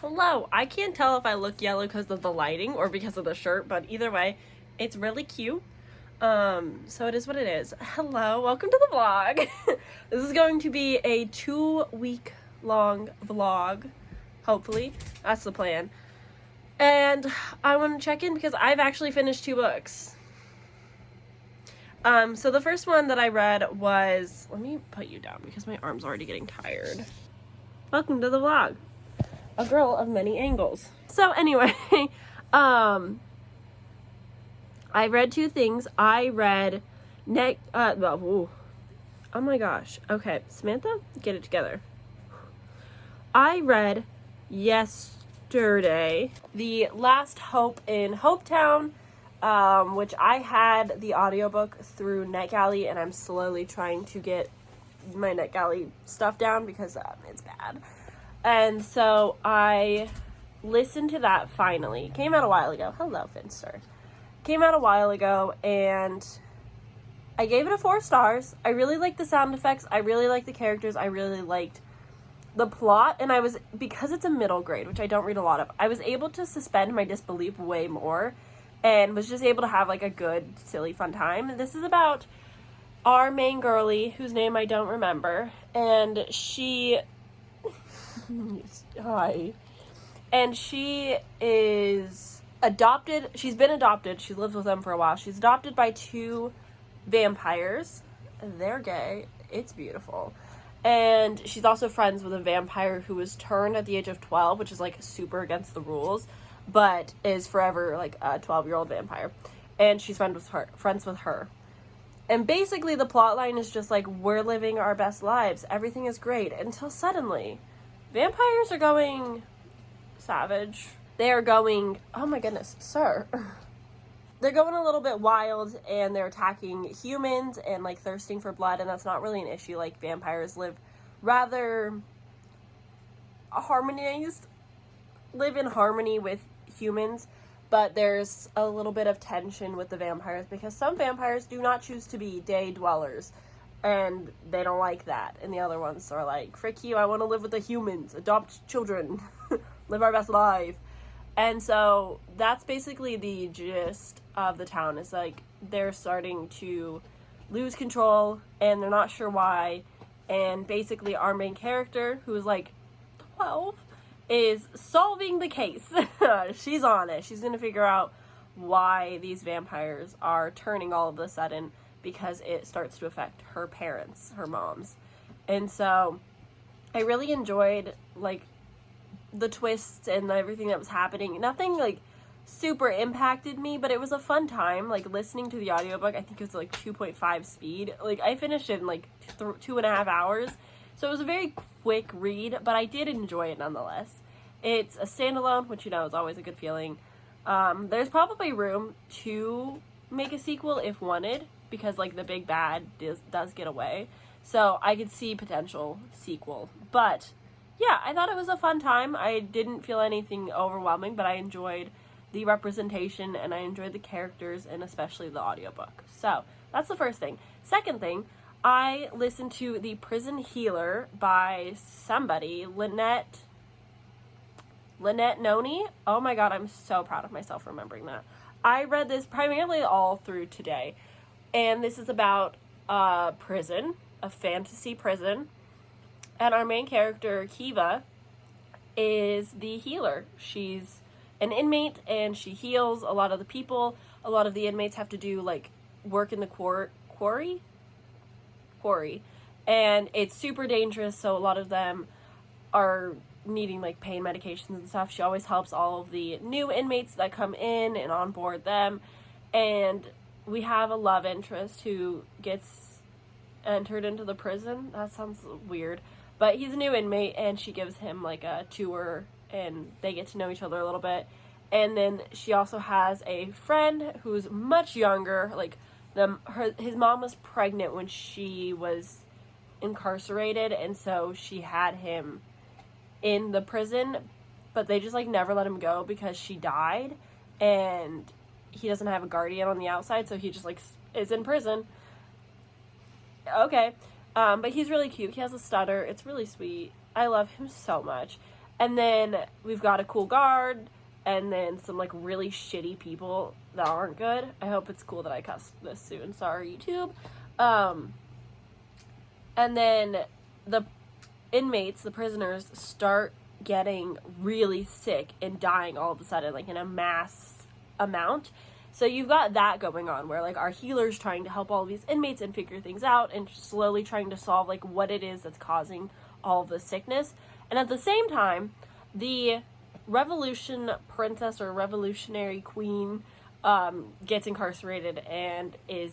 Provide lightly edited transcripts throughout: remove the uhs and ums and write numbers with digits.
Hello. I can't tell if I look yellow because of the lighting or because of the shirt, but either way, it's really cute. So it is what it is. Hello, welcome to the vlog. This is going to be a 2-week long vlog, hopefully. That's the plan. And I want to check in because I've actually finished 2 books. So the first one that I read was, let me put you down because my arm's already getting tired. Welcome to the vlog. A girl of many angles. So anyway, I read 2 things. I read oh my gosh. Okay, Samantha, get it together. I read yesterday The Last Hope in Hopetown, which I had the audiobook through NetGalley, and I'm slowly trying to get my NetGalley stuff down because it's bad. And so I listened to that finally. It came out a while ago. Hello, Finster. Came out a while ago, and I gave it a 4 stars. I really liked the sound effects. I really liked the characters. I really liked the plot. And because it's a middle grade, which I don't read a lot of, I was able to suspend my disbelief way more and was just able to have like a good, silly, fun time. This is about our main girlie, whose name I don't remember, and she... Hi. And she is adopted. She's been adopted. She lives with them for a while. She's adopted by 2 vampires. They're gay. It's beautiful. And she's also friends with a vampire who was turned at the age of 12, which is like super against the rules, but is forever like a 12-year-old vampire. And she's friends with her. And basically the plot line is just like, we're living our best lives. Everything is great until suddenly vampires are going savage. They are going, oh my goodness, sir. They're going a little bit wild, and they're attacking humans and like thirsting for blood, and that's not really an issue. Like, vampires live rather live in harmony with humans, but there's a little bit of tension with the vampires because some vampires do not choose to be day dwellers. And they don't like that. And the other ones are like, frick you, I want to live with the humans, adopt children, live our best life. And so that's basically the gist of the town. Is like, they're starting to lose control and they're not sure why. And basically our main character, who is like 12, is solving the case. She's on it. She's going to figure out why these vampires are turning all of a sudden, because it starts to affect her parents, her moms. And so I really enjoyed like the twists and everything that was happening. Nothing like super impacted me, but it was a fun time like listening to the audiobook. I think it was like 2.5 speed. Like, I finished it in like 2.5 hours. So it was a very quick read, but I did enjoy it nonetheless. It's a standalone, which, you know, is always a good feeling. There's probably room to make a sequel if wanted, because like the big bad does get away, so I could see potential sequel. But yeah, I thought it was a fun time. I didn't feel anything overwhelming, but I enjoyed the representation and I enjoyed the characters, and especially the audiobook. So that's the first thing. Second thing, I listened to The Prison Healer by somebody, Lynette Noni. Oh my god, I'm so proud of myself for remembering that. I read this primarily all through today. And this is about a prison, a fantasy prison. And our main character, Kiva, is the healer. She's an inmate, and she heals a lot of the people. A lot of the inmates have to do, like, work in the quarry. And it's super dangerous, so a lot of them are needing, like, pain medications and stuff. She always helps all of the new inmates that come in and onboard them. And we have a love interest who gets entered into the prison. That sounds weird. But he's a new inmate, and she gives him like a tour, and they get to know each other a little bit. And then she also has a friend who's much younger. Like, his mom was pregnant when she was incarcerated, and so she had him in the prison, but they just like never let him go because she died, and he doesn't have a guardian on the outside, so he just like is in prison. Okay. But he's really cute. He has a stutter. It's really sweet. I love him so much. And then we've got a cool guard, and then some like really shitty people that aren't good. I hope it's cool that I cuss this soon. Sorry, YouTube. And then the inmates, the prisoners, start getting really sick and dying all of a sudden, like in a mass amount. So you've got that going on where like our healer's trying to help all of these inmates and figure things out and slowly trying to solve like what it is that's causing all of the sickness. And at the same time, the revolution princess or revolutionary queen gets incarcerated and is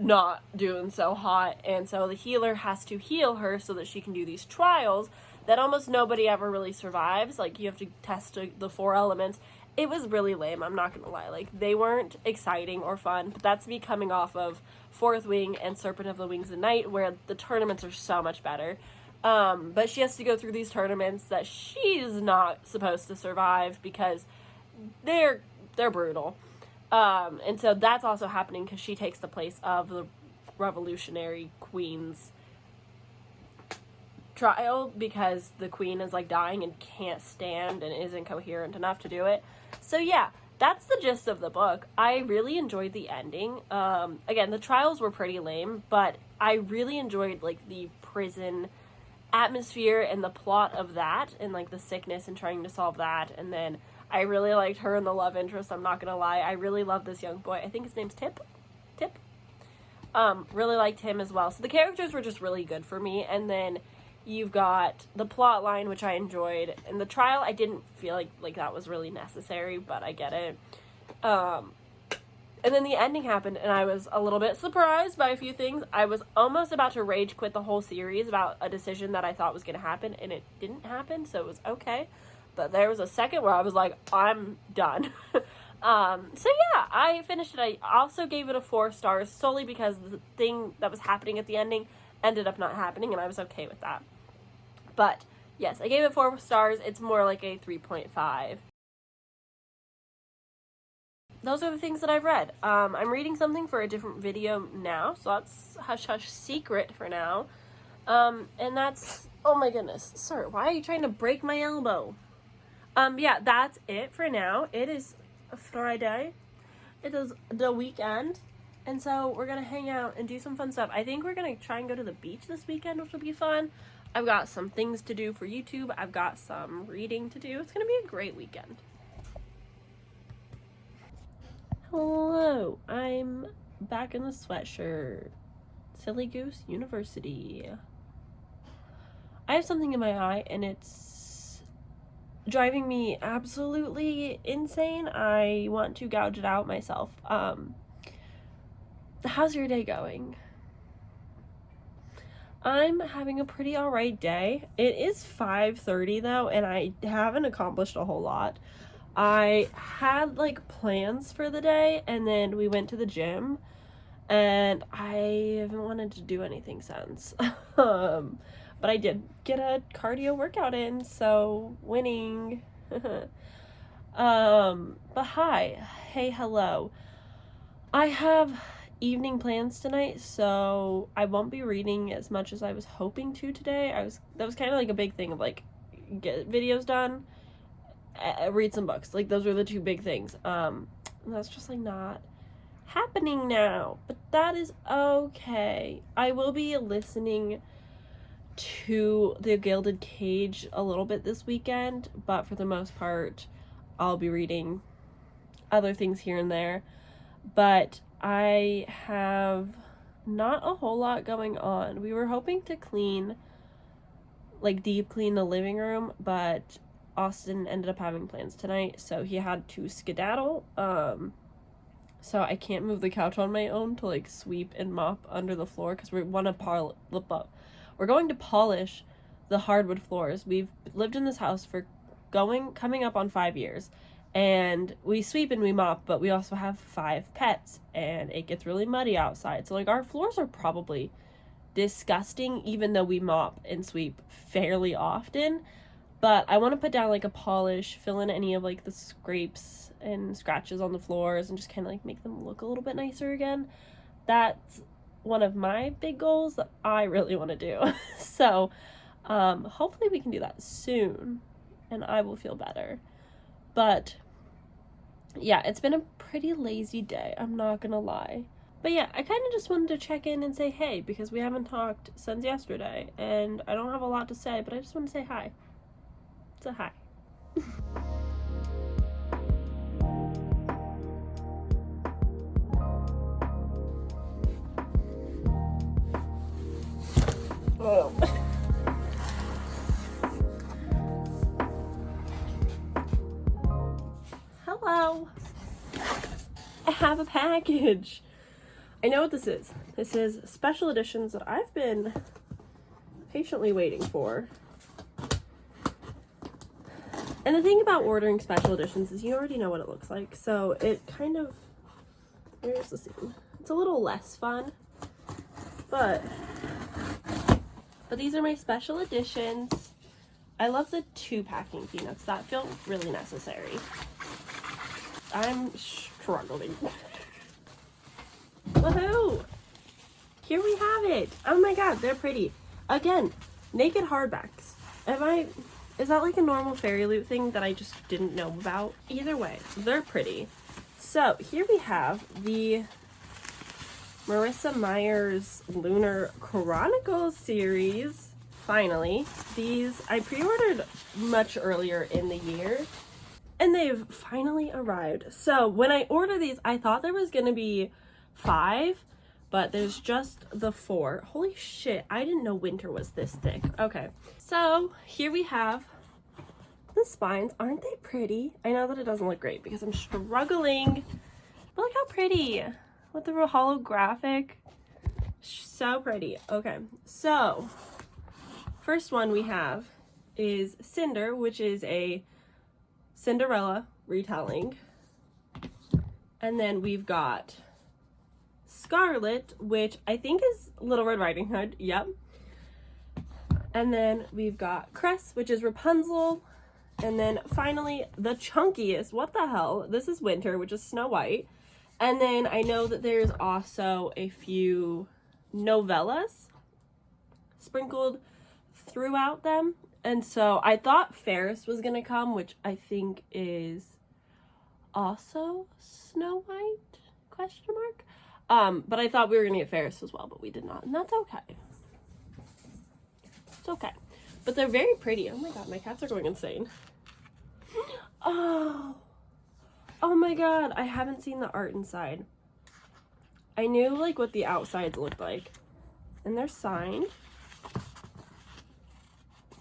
not doing so hot, and so the healer has to heal her so that she can do these trials that almost nobody ever really survives. Like, you have to test the 4 elements. It was really lame, I'm not gonna lie. Like, they weren't exciting or fun, but that's me coming off of Fourth Wing and Serpent of the Wings of Night, where the tournaments are so much better. But she has to go through these tournaments that she's not supposed to survive because they're brutal. And so that's also happening because she takes the place of the revolutionary queen's trial because the queen is like dying and can't stand and isn't coherent enough to do it. So yeah, that's the gist of the book. I really enjoyed the ending. Again, the trials were pretty lame, but I really enjoyed like the prison atmosphere and the plot of that and like the sickness and trying to solve that. And then I really liked her and the love interest, I'm not gonna lie. I really love this young boy. I think his name's Tip. Really liked him as well. So the characters were just really good for me. And then you've got the plot line, which I enjoyed. And the trial, I didn't feel like that was really necessary, but I get it. And then the ending happened, and I was a little bit surprised by a few things. I was almost about to rage quit the whole series about a decision that I thought was going to happen, and it didn't happen, so it was okay. But there was a second where I was like, I'm done. So yeah, I finished it. I also gave it a 4 stars solely because the thing that was happening at the ending ended up not happening, and I was okay with that. But yes, I gave it 4 stars. It's more like a 3.5. Those are the things that I've read. I'm reading something for a different video now, so that's hush hush secret for now. And that's, oh my goodness, sir, why are you trying to break my elbow? Yeah, that's it for now. It is a Friday. It is the weekend, and so we're gonna hang out and do some fun stuff. I think we're gonna try and go to the beach this weekend, which will be fun. I've got some things to do for YouTube. I've got some reading to do. It's gonna be a great weekend. Hello, I'm back in the sweatshirt. Silly Goose University. I have something in my eye and it's driving me absolutely insane. I want to gouge it out myself. How's your day going? I'm having a pretty alright day. It is 5:30 though, and I haven't accomplished a whole lot. I had like plans for the day, and then we went to the gym, and I haven't wanted to do anything since. But I did get a cardio workout in, so winning. But hello. I have evening plans tonight, so I won't be reading as much as I was hoping to today. That was kind of like a big thing of like get videos done, read some books. Like those were the 2 big things. And that's just like not happening now, but that is okay. I will be listening to The Gilded Cage a little bit this weekend, but for the most part I'll be reading other things here and there. But I have not a whole lot going on. We were hoping to deep clean the living room, but Austin ended up having plans tonight, so he had to skedaddle. So I can't move the couch on my own to like sweep and mop under the floor because we're going to polish the hardwood floors. We've lived in this house for coming up on 5 years, and we sweep and we mop, but we also have 5 pets, and it gets really muddy outside. So like our floors are probably disgusting, even though we mop and sweep fairly often. But I want to put down like a polish, fill in any of like the scrapes and scratches on the floors, and just kind of like make them look a little bit nicer again. That's one of my big goals that I really want to do. So hopefully we can do that soon. and I will feel better. But yeah, it's been a pretty lazy day, I'm not gonna lie. But yeah, I kind of just wanted to check in and say hey, because we haven't talked since yesterday, and I don't have a lot to say, but I just want to say hi. So hi. Oh. Hello. I have a package. I know what this is. This is special editions that I've been patiently waiting for. And the thing about ordering special editions is you already know what it looks like. So it kind of, where's the scene? It's a little less fun. But these are my special editions. I love the 2 packing peanuts. That felt really necessary. I'm struggling. Woohoo! Here we have it. Oh my god, they're pretty. Again, naked hardbacks. Is that like a normal fairy loot thing that I just didn't know about? Either way, they're pretty. So here we have the Marissa Meyer's Lunar Chronicles series. Finally, these I pre-ordered much earlier in the year, and they've finally arrived. So when I ordered these, I thought there was gonna be 5, but there's just the 4. Holy shit, I didn't know winter was this thick. Okay, so here we have the spines. Aren't they pretty? I know that it doesn't look great because I'm struggling, but look how pretty with the holographic. So pretty. Okay, so first one we have is Cinder, which is a Cinderella retelling. And then we've got Scarlet, which I think is Little Red Riding Hood. Yep. And then we've got Cress, which is Rapunzel. And then finally, the chunkiest, what the hell? This is Winter, which is Snow White. And then I know that there's also a few novellas sprinkled throughout them. And so I thought Ferris was gonna come, which I think is also Snow White, question mark? But I thought we were gonna get Ferris as well, but we did not, and that's okay. It's okay. But they're very pretty. Oh my god, my cats are going insane. Oh my god, I haven't seen the art inside. I knew like what the outsides looked like. And they're signed.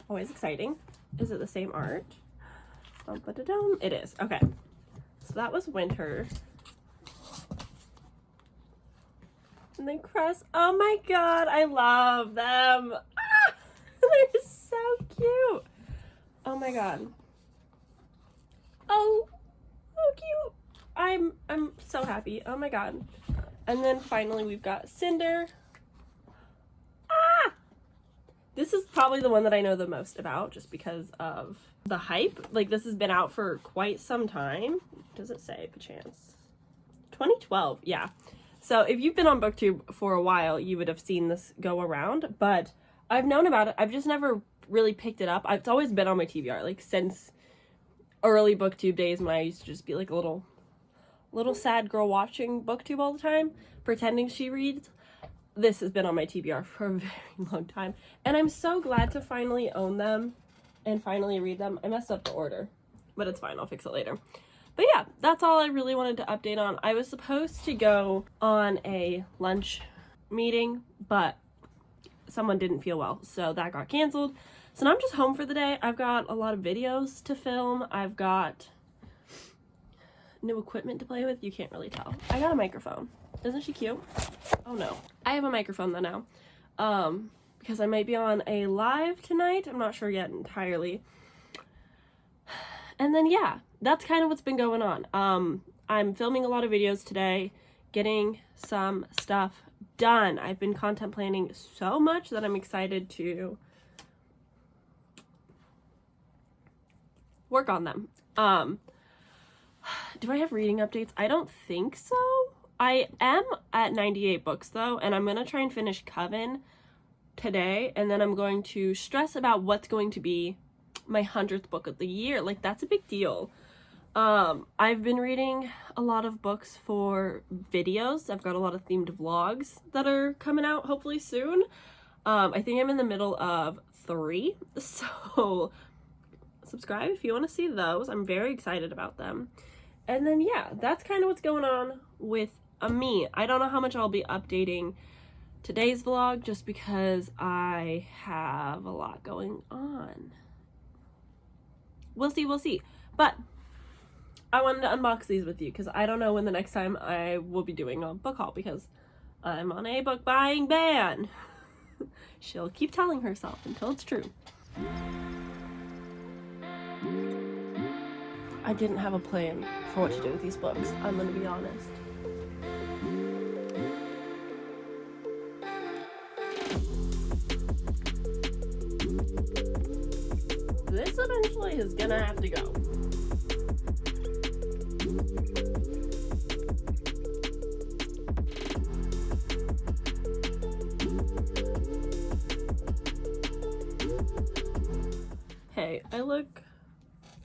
Always exciting. Is it the same art? It is. Okay. So that was Winter. And then Cress. Oh my god, I love them. Ah, they're so cute. Oh my god. Oh, so cute. I'm so happy. Oh my god. And then finally we've got Cinder. Ah! This is probably the one that I know the most about just because of the hype. Like, this has been out for quite some time. Does it say, perchance? 2012, yeah. So if you've been on BookTube for a while, you would have seen this go around, but I've known about it. I've just never really picked it up. It's always been on my TBR, like since early BookTube days when I used to just be like a little sad girl watching BookTube all the time, pretending she reads. This has been on my TBR for a very long time, and I'm so glad to finally own them and finally read them. I messed up the order, but it's fine. I'll fix it later. But yeah, that's all I really wanted to update on. I was supposed to go on a lunch meeting, but someone didn't feel well, so that got canceled. So now I'm just home for the day. I've got a lot of videos to film. I've got new equipment to play with. You can't really tell. I got a microphone. Isn't she cute? Oh no. I have a microphone though now. Because I might be on a live tonight. I'm not sure yet entirely. And then yeah, that's kind of what's been going on. I'm filming a lot of videos today, getting some stuff done. I've been content planning so much that I'm excited to work on them. Do I have reading updates? I don't think so. I am at 98 books though, and I'm gonna try and finish Coven today, and then I'm going to stress about what's going to be my 100th book of the year. Like, that's a big deal. I've been reading a lot of books for videos. I've got a lot of themed vlogs that are coming out hopefully soon. I think I'm in the middle of 3, so subscribe if you want to see those. I'm very excited about them. And then yeah, that's kind of what's going on with me. I don't know how much I'll be updating today's vlog just because I have a lot going on. We'll see. But I wanted to unbox these with you because I don't know when the next time I will be doing a book haul because I'm on a book buying ban. She'll keep telling herself until it's true. I didn't have a plan for what to do with these books, I'm gonna be honest. This eventually is gonna have to go. Hey, I look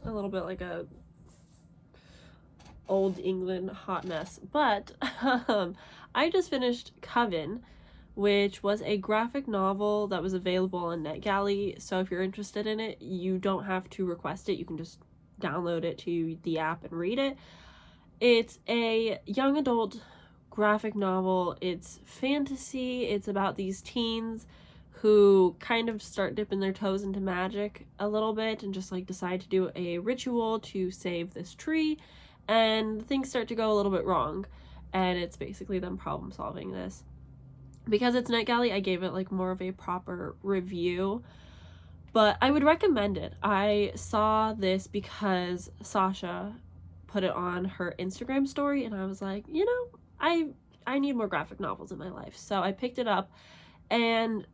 a little bit like a old England hot mess, but I just finished Coven, which was a graphic novel that was available on NetGalley. So if you're interested in it, you don't have to request it. You can just download it to the app and read it. It's a young adult graphic novel. It's fantasy. It's about these teens who kind of start dipping their toes into magic a little bit and just like decide to do a ritual to save this tree, and things start to go a little bit wrong, and it's basically them problem solving this. Because it's NetGalley, I gave it like more of a proper review, but I would recommend it. I saw this because Sasha put it on her Instagram story, and I was like, you know, I need more graphic novels in my life, so I picked it up. And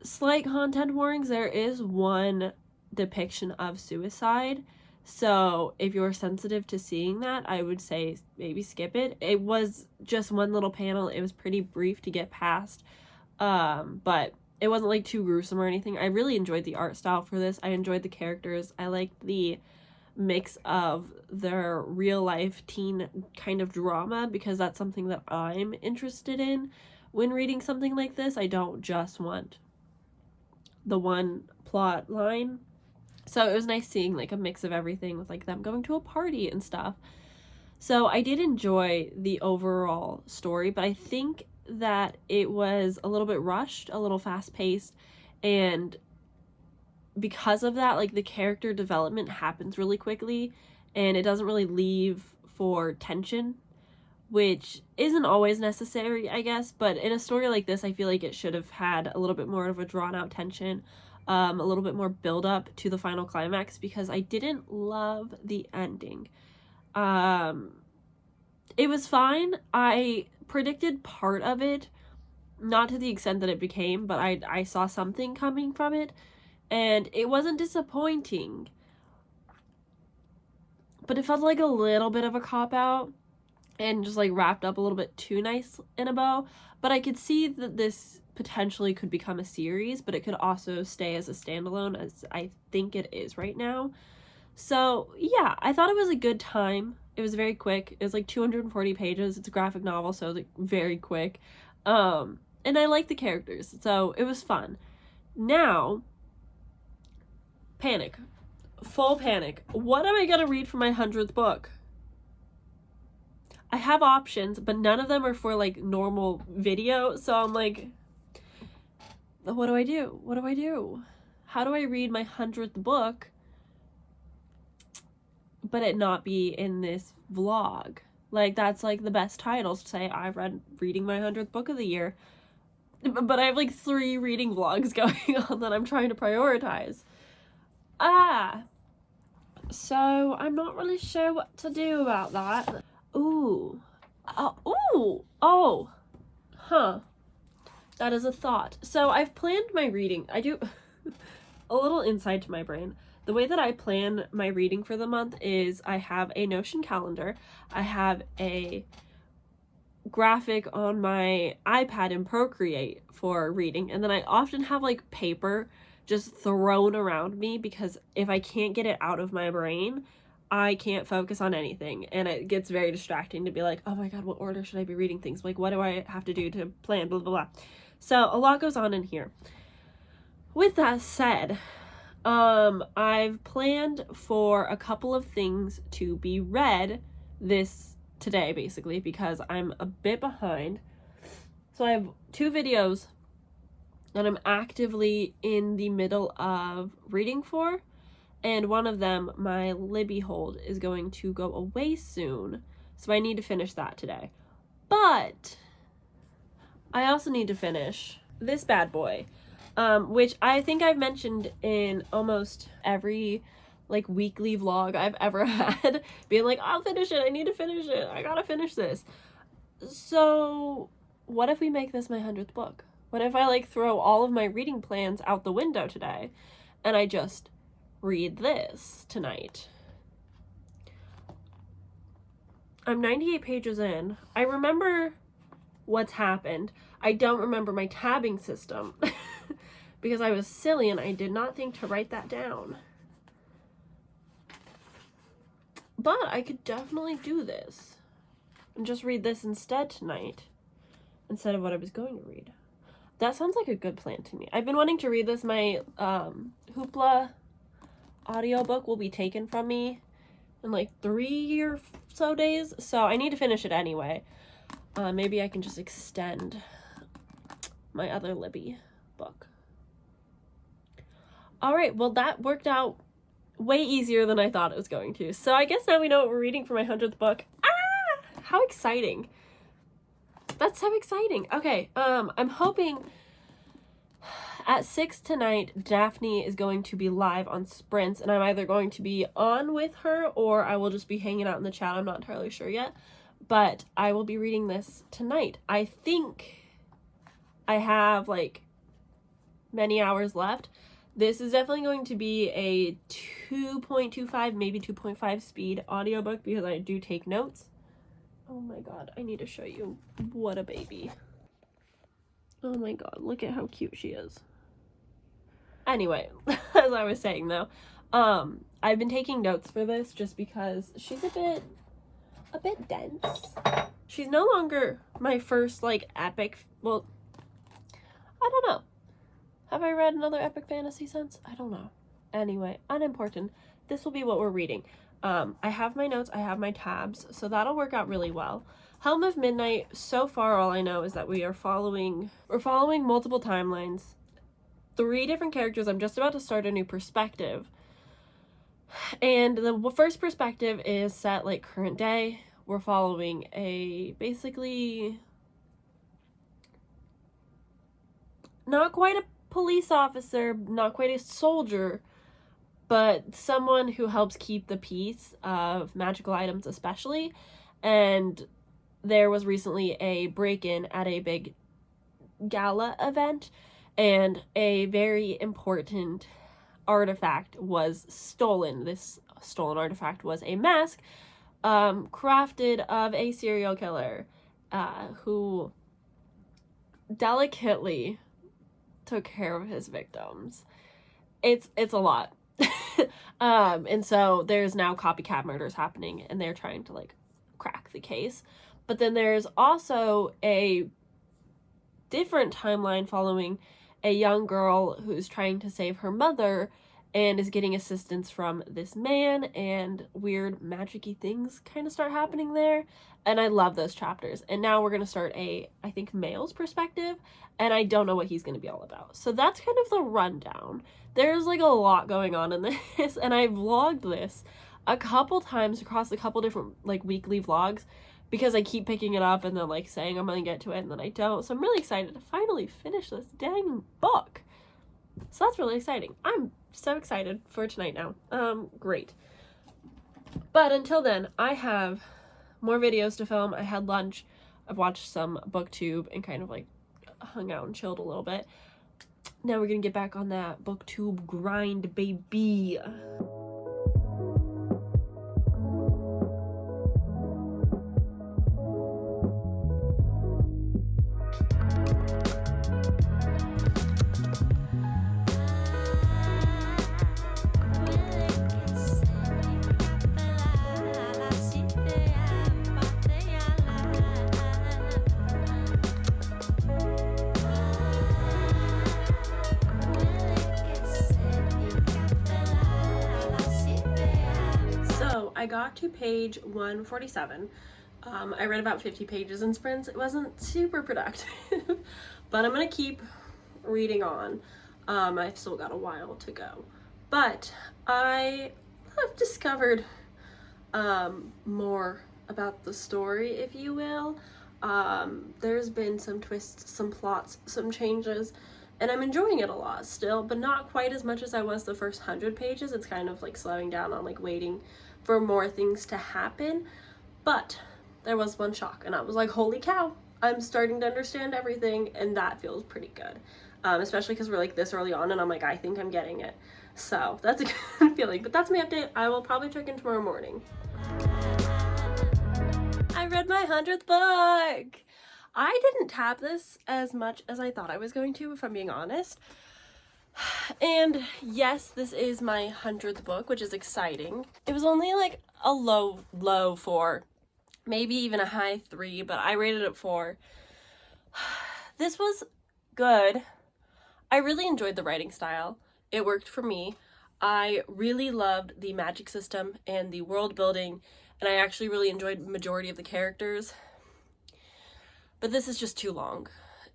slight content warnings, there is one depiction of suicide, so if you're sensitive to seeing that, I would say maybe skip it. It was just one little panel. It was pretty brief to get past, but it wasn't like too gruesome or anything. I really enjoyed the art style for this. I enjoyed the characters. I liked the mix of their real life teen kind of drama, because that's something that I'm interested in when reading something like this. I don't just want the one plot line. So it was nice seeing like a mix of everything with like them going to a party and stuff. So I did enjoy the overall story, but I think that it was a little bit rushed, a little fast paced, and because of that, like the character development happens really quickly and it doesn't really leave for tension, which isn't always necessary, I guess, but in a story like this, I feel like it should have had a little bit more of a drawn-out tension, a little bit more build-up to the final climax, because I didn't love the ending. It was fine. I predicted part of it, not to the extent that it became, but I saw something coming from it, and it wasn't disappointing, but it felt like a little bit of a cop-out, and just like wrapped up a little bit too nice in a bow. But I could see that this potentially could become a series, but it could also stay as a standalone, as I think it is right now. So yeah, I thought it was a good time. It was very quick. It was like 240 pages. It's a graphic novel, so it was like very quick. And I like the characters, so it was fun. Now, panic. Full panic. What am I gonna read for my 100th book? I have options, but none of them are for like normal video, so I'm like, what do I do? What do I do? How do I read my 100th book but it not be in this vlog? Like, that's like the best title to say I've reading my 100th book of the year, but I have like 3 reading vlogs going on that I'm trying to prioritize. So I'm not really sure what to do about that. That is a thought. So I've planned my reading. I do a little insight to my brain. The way that I plan my reading for the month is I have a Notion calendar. I have a graphic on my iPad in Procreate for reading, and then I often have like paper just thrown around me, because if I can't get it out of my brain, I can't focus on anything, and it gets very distracting to be like, oh my god, what order should I be reading things? Like, what do I have to do to plan, blah, blah, blah. So a lot goes on in here. With that said, I've planned for a couple of things to be read today, basically, because I'm a bit behind. So I have 2 videos that I'm actively in the middle of reading for, and one of them, my Libby hold, is going to go away soon, so I need to finish that today. But I also need to finish this bad boy, which I think I've mentioned in almost every like weekly vlog I've ever had, being like, I'll finish it, I need to finish it, I gotta finish this. So what if we make this my 100th book? What if I like throw all of my reading plans out the window today and I just read this tonight? I'm 98 pages in. I remember what's happened. I don't remember my tabbing system because I was silly and I did not think to write that down. But I could definitely do this and just read this instead tonight, instead of what I was going to read. That sounds like a good plan to me. I've been wanting to read this. My Hoopla audiobook will be taken from me in like 3 or so days, so I need to finish it anyway. Maybe I can just extend my other Libby book. All right, well, that worked out way easier than I thought it was going to. So I guess now we know what we're reading for my 100th book. Ah, how exciting. That's so exciting. Okay, I'm hoping at 6 tonight, Daphne is going to be live on Sprints, and I'm either going to be on with her or I will just be hanging out in the chat. I'm not entirely sure yet, but I will be reading this tonight. I think I have like many hours left. This is definitely going to be a 2.25, maybe 2.5 speed audiobook because I do take notes. Oh my god, I need to show you. What a baby. Oh my god, look at how cute she is. Anyway, as I was saying though, I've been taking notes for this just because she's a bit dense. She's no longer my first like epic, well, I don't know. Have I read another epic fantasy since? I don't know. Anyway, unimportant. This will be what we're reading. I have my notes, I have my tabs, so that'll work out really well. Helm of Midnight, so far all I know is that we're following multiple timelines, 3 different characters. I'm just about to start a new perspective. And the first perspective is set like current day. We're following a basically not quite a police officer, not quite a soldier, but someone who helps keep the peace of magical items especially. And there was recently a break-in at a big gala event, and a very important artifact was stolen. This stolen artifact was a mask crafted of a serial killer who delicately took care of his victims. It's a lot. And so there's now copycat murders happening, and they're trying to like crack the case. But then there's also a different timeline following a young girl who's trying to save her mother and is getting assistance from this man, and weird magic-y things kind of start happening there. And I love those chapters. And now we're going to start I think, male's perspective, and I don't know what he's going to be all about. So that's kind of the rundown. There's like a lot going on in this, and I vlogged this a couple times across a couple different like weekly vlogs because I keep picking it up and then like saying I'm going to get to it and then I don't. So I'm really excited to finally finish this dang book. So that's really exciting. I'm so excited for tonight now. Great. But until then, I have more videos to film. I had lunch. I've watched some booktube and kind of like hung out and chilled a little bit. Now we're gonna get back on that booktube grind, baby. I got to page 147. I read about 50 pages in sprints. It wasn't super productive, but I'm gonna keep reading on. I've still got a while to go, but I have discovered more about the story, if you will. There's been some twists, some plots, some changes, and I'm enjoying it a lot still, but not quite as much as I was the first 100 pages. It's kind of like slowing down on like waiting for more things to happen. But there was one shock, and I was like, holy cow, I'm starting to understand everything, and that feels pretty good. Especially because we're like this early on, and I'm like, I think I'm getting it. So that's a good feeling. But that's my update. I will probably check in tomorrow morning. I read my 100th book. I didn't tap this as much as I thought I was going to, if I'm being honest. And yes, this is my 100th book, which is exciting. It was only like a low 4, maybe even a high 3, but I rated it 4. This was good. I really enjoyed the writing style. It worked for me. I really loved the magic system and the world building, and I actually really enjoyed the majority of the characters. But this is just too long.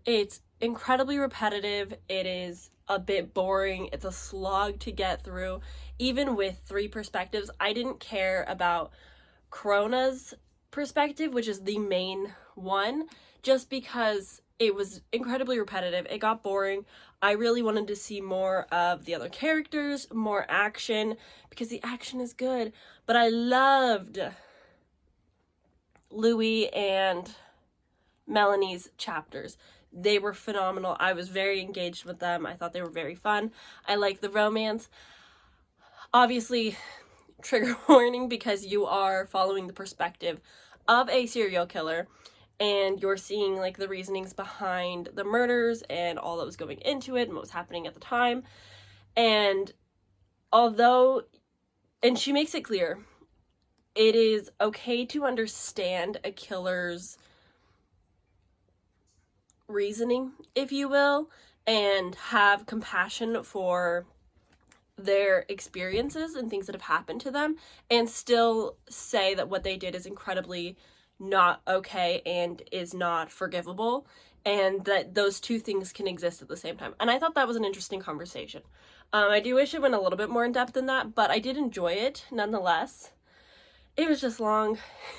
It's incredibly repetitive. It is a bit boring. It's a slog to get through. Even with 3 perspectives, I didn't care about Krona's perspective, which is the main one, just because it was incredibly repetitive. It got boring. I really wanted to see more of the other characters, more action, because the action is good. But I loved Louis and Melanie's chapters. They were phenomenal. I was very engaged with them. I thought they were very fun. I liked the romance. Obviously, trigger warning, because you are following the perspective of a serial killer, and you're seeing like the reasonings behind the murders and all that was going into it and what was happening at the time. And she makes it clear, it is okay to understand a killer's reasoning, if you will, and have compassion for their experiences and things that have happened to them, and still say that what they did is incredibly not okay and is not forgivable, and that those two things can exist at the same time. And I thought that was an interesting conversation. I do wish it went a little bit more in depth than that, but I did enjoy it nonetheless. It was just long.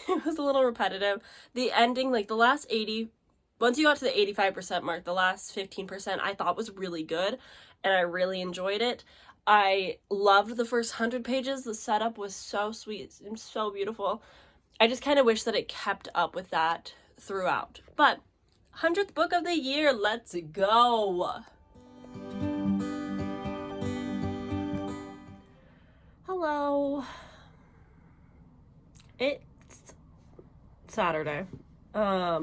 It was a little repetitive. The ending, like the last 80, once you got to the 85% mark, the last 15% I thought was really good, and I really enjoyed it. I loved the first 100 pages. The setup was so sweet and so beautiful. I just kind of wish that it kept up with that throughout. But 100th book of the year, let's go. Hello. It's Saturday. I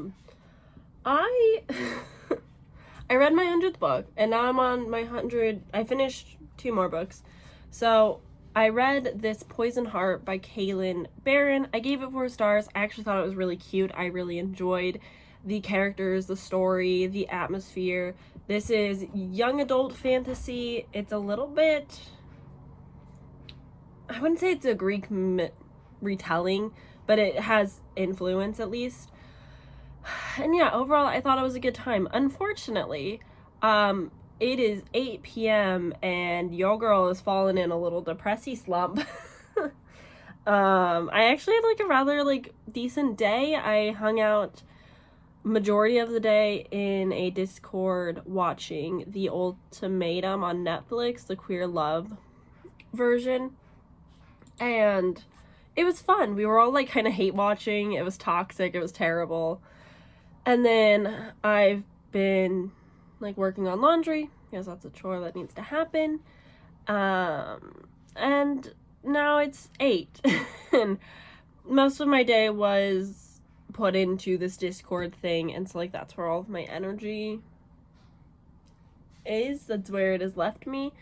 read my 100th book, and now I'm on my 100. I finished 2 more books. So I read this Poison Heart by Kaylin Barron. I gave it 4 stars. I actually thought it was really cute. I really enjoyed the characters, the story, the atmosphere. This is young adult fantasy. It's a little bit, I wouldn't say it's a Greek retelling, but it has influence at least. And yeah, overall, I thought it was a good time. Unfortunately, it is 8 p.m. and your girl is falling in a little depressy slump. I actually had like a rather like decent day. I hung out majority of the day in a Discord watching The Ultimatum on Netflix, the queer love version. And it was fun. We were all like kind of hate watching. It was toxic. It was terrible. And then I've been like working on laundry, because that's a chore that needs to happen. And now it's 8. And most of my day was put into this Discord thing, and so like that's where all of my energy is. That's where it has left me.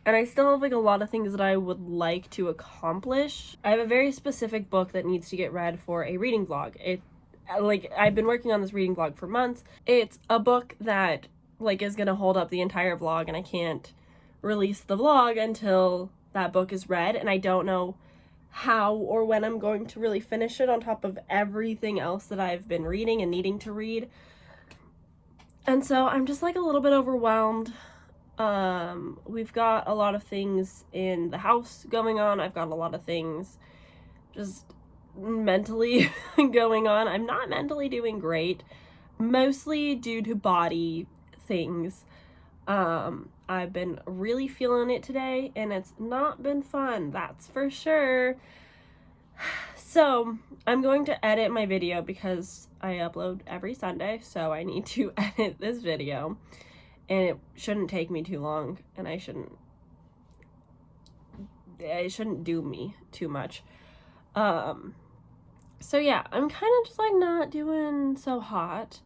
And I still have like a lot of things that I would like to accomplish. I have a very specific book that needs to get read for a reading vlog. I've been working on this reading vlog for months. It's a book that like is gonna hold up the entire vlog, and I can't release the vlog until that book is read, and I don't know how or when I'm going to really finish it on top of everything else that I've been reading and needing to read. And so I'm just like a little bit overwhelmed. We've got a lot of things in the house going on. I've got a lot of things just mentally going on. I'm not mentally doing great, mostly due to body things. I've been really feeling it today, and it's not been fun, that's for sure. So I'm going to edit my video because I upload every Sunday, so I need to edit this video, and it shouldn't take me too long, and it shouldn't do me too much. So yeah, I'm kind of just like not doing so hot.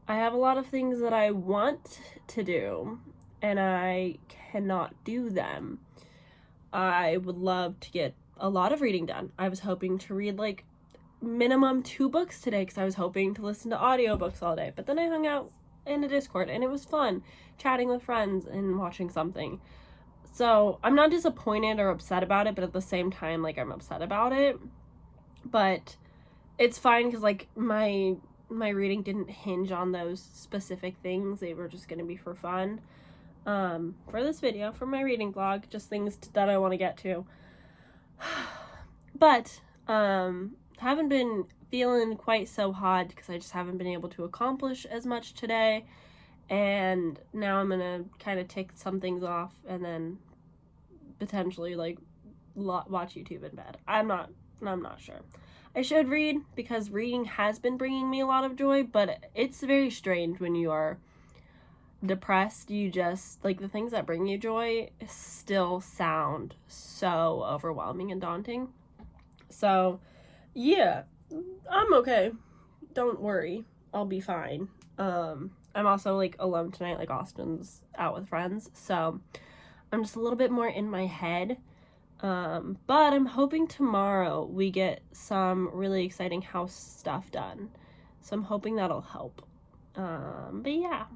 I have a lot of things that I want to do, and I cannot do them. I would love to get a lot of reading done. I was hoping to read like minimum 2 books today because I was hoping to listen to audiobooks all day. But then I hung out in a Discord and it was fun chatting with friends and watching something. So I'm not disappointed or upset about it, but at the same time, like, I'm upset about it. But it's fine because like my reading didn't hinge on those specific things. They were just going to be for fun. For this video, for my reading vlog, just things that I want to get to. But haven't been feeling quite so hot because I just haven't been able to accomplish as much today, and now I'm gonna kind of tick some things off and then potentially like watch YouTube in bed. I'm not sure. I should read because reading has been bringing me a lot of joy, but it's very strange when you are depressed. You just, like, the things that bring you joy still sound so overwhelming and daunting. So yeah, I'm okay, don't worry, I'll be fine. I'm also like alone tonight, like Austin's out with friends, so I'm just a little bit more in my head. But I'm hoping tomorrow we get some really exciting house stuff done, so I'm hoping that'll help. But yeah,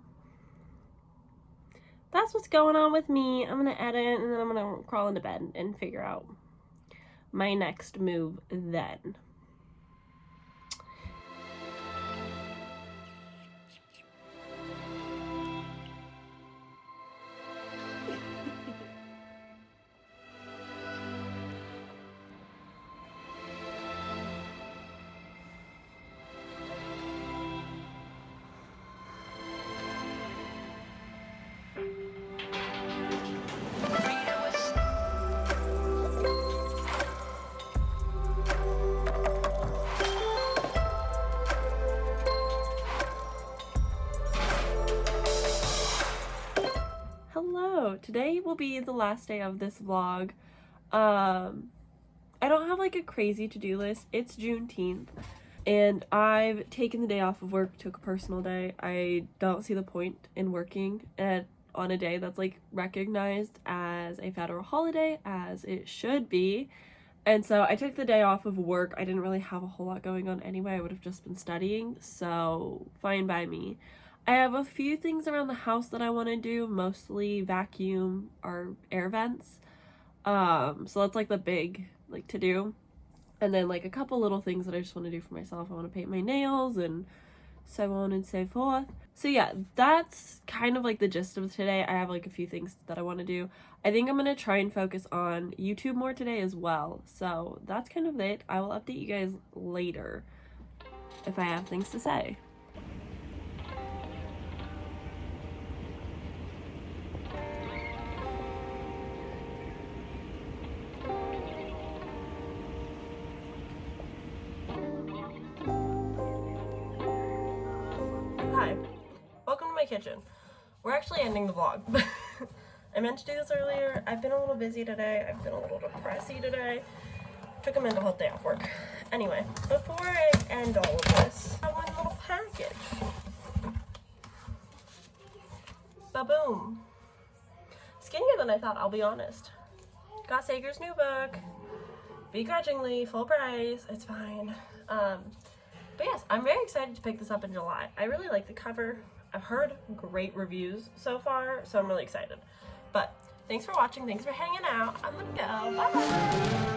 that's what's going on with me. I'm gonna edit and then I'm gonna crawl into bed and figure out my next move then. Hello, today will be the last day of this vlog. I don't have like a crazy to-do list. It's Juneteenth and I've taken the day off of work, took a personal day. I don't see the point in working on a day that's like recognized as a federal holiday, as it should be. And so I took the day off of work. I didn't really have a whole lot going on anyway. I would have just been studying, so fine by me. I have a few things around the house that I want to do, mostly vacuum our air vents. So that's like the big like to do. And then like a couple little things that I just want to do for myself. I want to paint my nails and so on and so forth. So yeah, that's kind of like the gist of today. I have like a few things that I want to do. I think I'm going to try and focus on YouTube more today as well. So that's kind of it. I will update you guys later if I have things to say. Hi, welcome to my kitchen. We're actually ending the vlog. I meant to do this earlier. I've been a little busy today. I've been a little depressy today. Took a mental health day off work. Anyway, before I end all of this, I want a little package. Ba-boom. Skinnier than I thought, I'll be honest. Got Sager's new book. Begrudgingly, full price. It's fine. But yes, I'm very excited to pick this up in July. I really like the cover. I've heard great reviews so far, so I'm really excited. But thanks for watching. Thanks for hanging out. I'm gonna go. Bye.